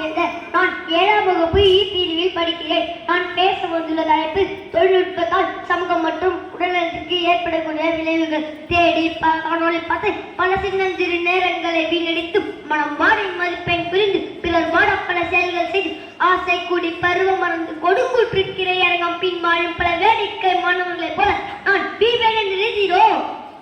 சேர்ந்த நான் 7ஆம் வகுப்பு பிரிவில் படிக்கிறேன். நான் பேச வந்துள்ள தலைப்பு தொழில்நுட்பத்தால் சமூகம் மற்றும் உடல்நலத்திற்கு ஏற்படக்கூடிய விளைவுகள். தேடி காணொலி பார்த்து பல சின்னஞ்சிறு நேரங்களை வீணடித்து மனம் மாறி மதிப்பெண் புரிந்து பிறர் மாட பல செயல்கள் செய்து ஆசை கூடி பருவம் மறந்து கொடுங்குற்றிருக்கிற இறங்கம் பின் வாழும் பல வேடிக்கை மாணவர்களைப் போல நான் எழுதிரோ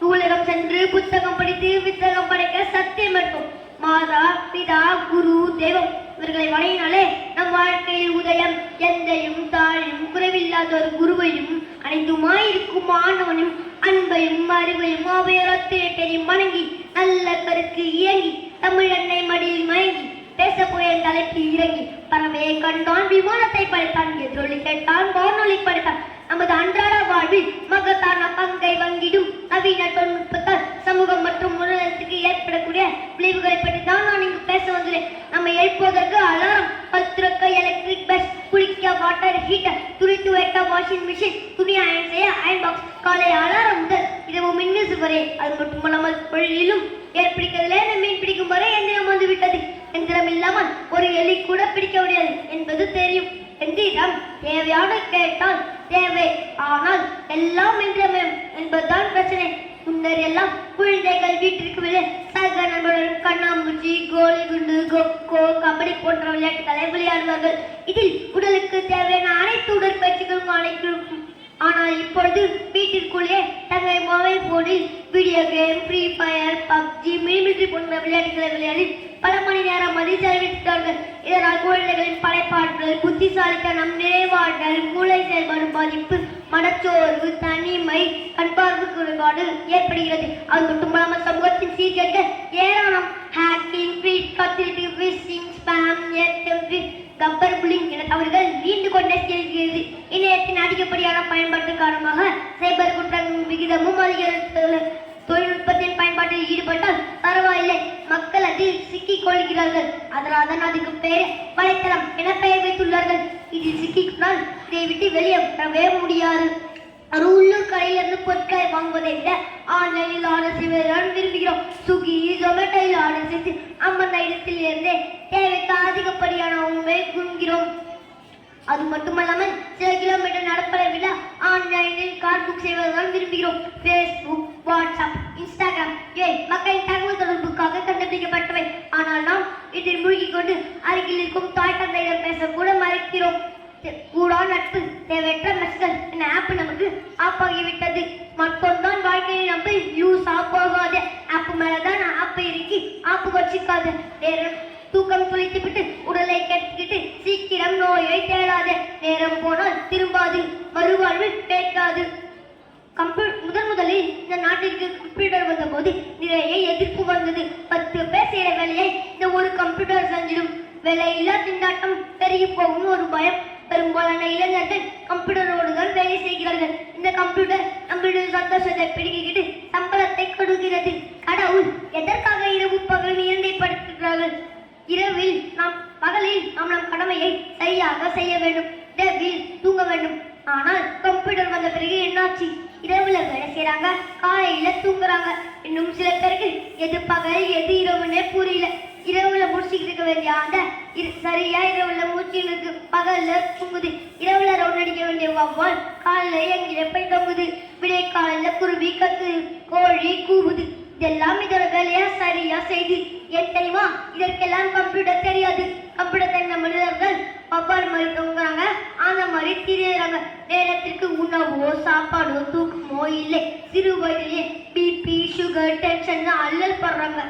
நூலகம் சென்று புத்தகம் படித்து புத்தகம் படைக்க சத்தியம் எடுக்கும். மாதா பிதா குரு தெய்வம் இவர்களை வணங்கினாலே நம் வாழ்க்கையில் உதயம் எந்தையும் தாழையும் குறைவில்லாத ஒரு குருவையும் அனைத்துமாயிருக்கும் மாணவனும் அன்பையும் அறிவையும் அவையொரத்தையும் வணங்கி நல்ல கருக்கு இயங்கி தமிழ் எண்ணெய் மடியில் மயங்கி பேச போய தலைக்கு இறங்கி பறவையை கண்டான் விமானத்தை படைத்தான் எதிரொலி கேட்டான் வானொலி படைத்தான். நமது அன்றாட வாழ்வில் மகத்தான பங்கை வங்கிடும் நவீன தொழில்நுட்பத்தால் சமூகம் மற்றும் உடல்நலத்துக்கு ஏற்படக்கூடிய விளைவுகளை பற்றி தான் நான் இங்கு பேச வந்துள்ளேன். நம்ம எழுப்புவதற்கு அலாரம், பல்துறக்க எலக்ட்ரிக் பஸ், குளிக்க வாட்டர் ஹீட்டர், துணி துவைக்க வாஷிங் மிஷின், துணி அயன் செய்ய அயன் பாக்ஸ், காலை அலாரம் முதல் இரவு மின்விசு வரை. அது மட்டுமல்லாமல் தொழிலும் ஏற்பிடிக்கிறதுல மீன் பிடிக்கும் வரை எந்திரம் வந்து விட்டது. எந்திரம் இல்லாமல் ஒரு எலி கூட பிடிக்க முடியாது என்பது தெரியும். எந்திரம் தேவையான கேட்டால் தேவை, ஆனால் எல்லாம் எந்திரமே என்பதுதான் பிரச்சனை. முன்னர் எல்லாம் குழந்தைகள் வீட்டிற்கு வெளியே சக நண்பர்களுடன் கண்ணாமூச்சி, கோலி குண்டு, கொக்கோ, கபடி போன்ற விளையாட்டுகளை விளையாடுவார்கள். இதில் உடலுக்கு தேவையான அனைத்து உடற்பயிற்சிகளும் அனைத்திருக்கும். ஆனால் இப்பொழுது வீட்டிற்குள்ளே தங்கள் மொபைல் போனில் video game, Free Fire, PUBG, mini militia போன்ற விளையாட்டுகளை விளையாடி பல மணி நேரம் மதி செலவிட்டார்கள். இதனால் குழந்தைகளின் படைப்பாற்றல், புத்திசாலித்தனம், நிறைவாற்றல், மூளை செயல்பாடு பாதிப்பு, மனச்சோர்வு, தனிமை, கண்பார்ப்பு குறைபாடு ஏற்படுகிறது. அது மட்டுமல்லாமல் சமூகத்தின் சீர்கேட்க ஏராளம் ஹேக்கிங், கத்திரிட்டு, ஃபிஷிங், ஸ்பேம், கப்பர் புல்லிங் என தவறுகள் நீண்டு கொண்டே செல்கிறது. இணையத்தின் அதிகப்படியான பயன்பாட்டு காரணமாக சைபர் குற்றங்களின் விகிதமும் அதிகரித்துள்ளது. தொழில்நுட்பத்தின் பயன்பாட்டில் ஈடுபட்டால் பரவாயில்லை, மக்கள் அதில் சிக்கிக் கொள்கிறார்கள். அதனால் அதுக்கு பெயர் வலைத்தளம் என பெயர் வைத்துள்ளார்கள். இதில் சிக்கிக்கொண்டால் இதை விட்டு வெளியே வரவே முடியாது. உள்ளூர் கடையிலிருந்து பொருட்களை வாங்குவதை விட ஆன்லைனில் ஆர்டர் செய்வதுதான் விரும்புகிறோம். ஸ்விக்கி, ஜொமேட்டோவில் ஆர்டர் செய்து அம்மந்த இடத்தில் இருந்தே தேவைக்கு அதிகப்படியான உண்மை குறுகிறோம். அது மட்டுமல்லாமல் சில கிலோமீட்டர் நடப்பதை விட ஆன்லைனில் கார் புக் செய்வதுதான் விரும்புகிறோம். ஃபேஸ்புக், வாட்ஸ்அப், இன்ஸ்டாகிராம் இவை மக்களின் தகவல் தொடர்புக்காக கண்டுபிடிக்கப்பட்டவை. ஆனால் நாம் இதில் மூழ்கிக் கொண்டு அருகில் இருக்கும் தாய் தந்தையிடம் பேசக்கூட மறைக்கிறோம். கூடா நட்பு, தேவையற்ற மெசேஜ் என ஆப் நமக்கு ஆப்பாகிவிட்டது. ஸ்மார்ட் போன் தான் வாழ்க்கையை நம்ப யூஸ் ஆப்பாகாது. ஆப் மேலதான் ஆப்பை இறக்கி ஆப்பு வச்சுக்காது. நேரம் தூக்கம் துளைத்து விட்டு உடலை கெட்டுக்கிட்டு சீக்கிரம் நோயை தேடாது. நேரம் போனால் திரும்பாது, மறுவாழ்வில் கேட்காது. முதலில் இந்த நாட்டிற்கு கம்ப்யூட்டர் வந்த போது நிறைய எதிர்ப்பு வந்தது. 10 பேர் செய்யற வேலையை இந்த ஒரு கம்ப்யூட்டர் செஞ்சிடும். வேலையில்லா திண்டாட்டம் பெருகி போகும் ஒரு பயம். பெரும்பாலான இளைஞர்கள் கம்ப்யூட்டரோடு தான் வேலை செய்கிறார்கள். இந்த கம்ப்யூட்டர் நம்மளுடைய சந்தோஷத்தை பிடிக்கிட்டு சம்பளத்தை கொடுக்கிறது. கடவுள் எதற்காக இரவு பகல் இரண்டை படுத்துகிறார்கள்? பகலில் நாம் நம் கடமையை சரியாக செய்ய வேண்டும், இரவில் தூங்க வேண்டும். ஆனால் கம்ப்யூட்டர் வந்த பிறகு என்னாச்சு? இரவுல வேலை செய்யறாங்க, காலையில தூங்குறாங்க. இன்னும் சில பேருக்கு எது பகல் எது இரவுன்னே புரியல. இரவுல முடிச்சுக்கிட்டு இருக்க வேண்டிய ஆண்ட சரியா இரவுல மூச்சுன்னு இருக்கு, பகல்ல தூங்குது. இரவுல ரவுண்ட் அடிக்க வேண்டிய வவ்வால் காலைல எங்கிட்ட போய் தங்குது. விடிய காலையில குருவி கத்துது, கோழி கூவுது. இதெல்லாம் இதோட வேலையா சரியா செய்து. ஏன் தெரியுமா? இதற்கெல்லாம் கம்ப்யூட்டர் தெரியாது. கம்ப்யூட்டர் தெரிந்த மனிதர்கள் வவ்வால் மாதிரி தூங்குறாங்க, அந்த மாதிரி திரியுறாங்க. நேரத்திற்கு உணவோ சாப்பாடோ தூக்கமோ இல்லை. சிறு வயதிலேயே பிபி, சுகர், டென்ஷன் அல்லல் படுறாங்க.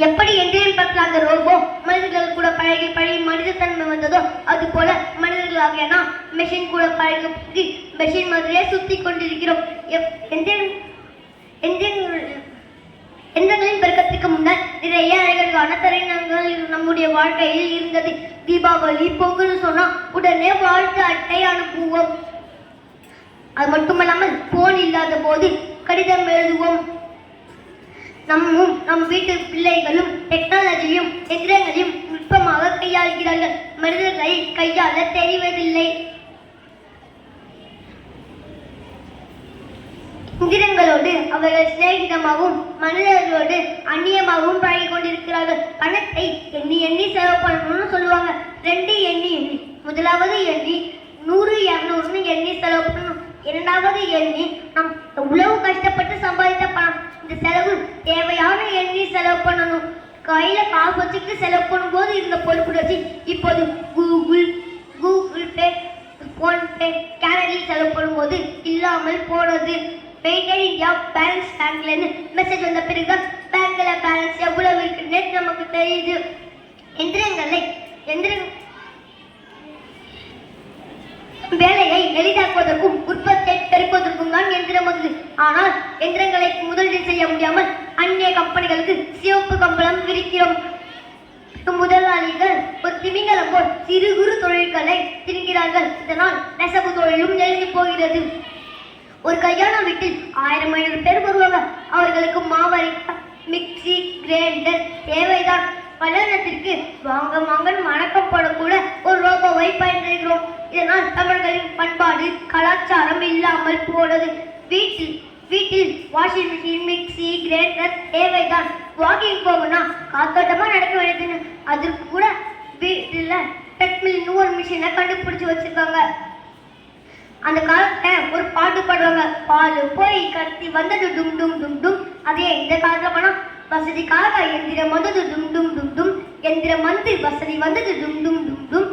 எப்படி எந்திரன் அந்த ரோபோ மனிதர்கள் கூட பழகி மனிதத்தன்மை வந்ததோ அது போல மனிதர்களாக நாம் மெஷின் கூட பழகி மெஷின் மாதிரியே சுத்தி கொண்டிருக்கிறோம். எந்திரங்களின் பெருக்கத்துக்கு முன்னர் நிறைய அழகான தருணங்கள் நம்முடைய வாழ்க்கையில் இருந்தது. தீபாவளி, பொங்கல் சொன்னா உடனே வாழ்த்து அட்டை அனுப்புவோம். அது மட்டுமல்லாமல் போன் இல்லாத போது கடிதம் எழுதுவோம். நம் வீட்டு பிள்ளைகளும் டெக்னாலஜியும் எந்திரங்களையும் நுட்பமாக கையாள்கிறார்கள். மனிதர்களை கையாள தெரிவதில்லை. எந்திரங்களோடு அவர்கள் சிநேகிதமாகவும் மனிதர்களோடு அந்நியமாகவும் பழகி கொண்டிருக்கிறார்கள். பணத்தை எண்ணி எண்ணி செலவு பண்ணணும்னு சொல்லுவாங்க. ரெண்டு எண்ணி எண்ணி, முதலாவது எண்ணி 100 200ன்னு எண்ணி செலவு பண்ணணும். இரண்டாவது எண்ணி நாம் எவ்வளவு கஷ்டப்பட்டு சம்பாதித்த பணம், இந்த செலவு தேவையான எண்ணி செலவு பண்ணணும். கையில காசு வச்சுக்கிட்டு செலவு பண்ணும்போது இருந்த பொறுப்புணர்ச்சி இப்போது கூகுள் பே, போன்பே, கேனடியில் செலவு பண்ணும்போது இல்லாமல் போனது. மெயின்டைன் இந்தியா பேலன்ஸ் பேங்க்லேருந்து மெசேஜ் வந்த பிறகு பேங்க்ல பேலன்ஸ் எவ்வளவு இருக்குன்னு நமக்கு தெரியுது. வேலையை எளிதாக்குவதற்கும் உற்பத்தியை பெருக்குவதற்கும் தான் எந்திரம் வந்தது. ஆனால் எந்திரங்களை முதலீடு செய்ய முடியாமல் அந்நிய கம்பெனிகளுக்கு சிவப்பு கம்பளம் விரிக்கிறோம். முதலாளிகள் ஒரு திமிங்கலம் போல் சிறு குறு தொழில்களை திரிக்கிறார்கள். இதனால் நெசவு தொழிலும் நெருங்கி போகிறது. ஒரு கல்யாண வீட்டில் 1000 பேர் வருவாங்க. அவர்களுக்கு மாவரைக்க மிக்சி, கிரைண்டர் தேவைதான். கல்யாணத்திற்கு வாங்க வணக்கம் போடக்கூட ஒரு ரோபோவை பயன்படுகிறோம். இதனால் தமிழர்களின் பண்பாடு கலாச்சாரம் இல்லாமல் போனது. வீட்டில் வாஷிங் மிஷின், மிக்சி, கிரைண்டர் தேவைதான். வாக்கிங் போகணும்னா காத்தோட்டமா நடக்க வேண்டியதுன்னு அதற்கு கூட வீட்டில் ட்ரெட்மில்னு ஒரு மிஷினை கண்டுபிடிச்சு வச்சிருக்காங்க. அந்த காலத்துல ஒரு பாட்டு பாடுவாங்க, பால் போய் கத்தி வந்தது டும் டும் டும் டும். அதே இந்த காலத்துல போனா வசதிக்காக எந்திரம் வந்தது டும் டும் டும் டும், எந்திரம் வந்து வசதி வந்தது டும் டும்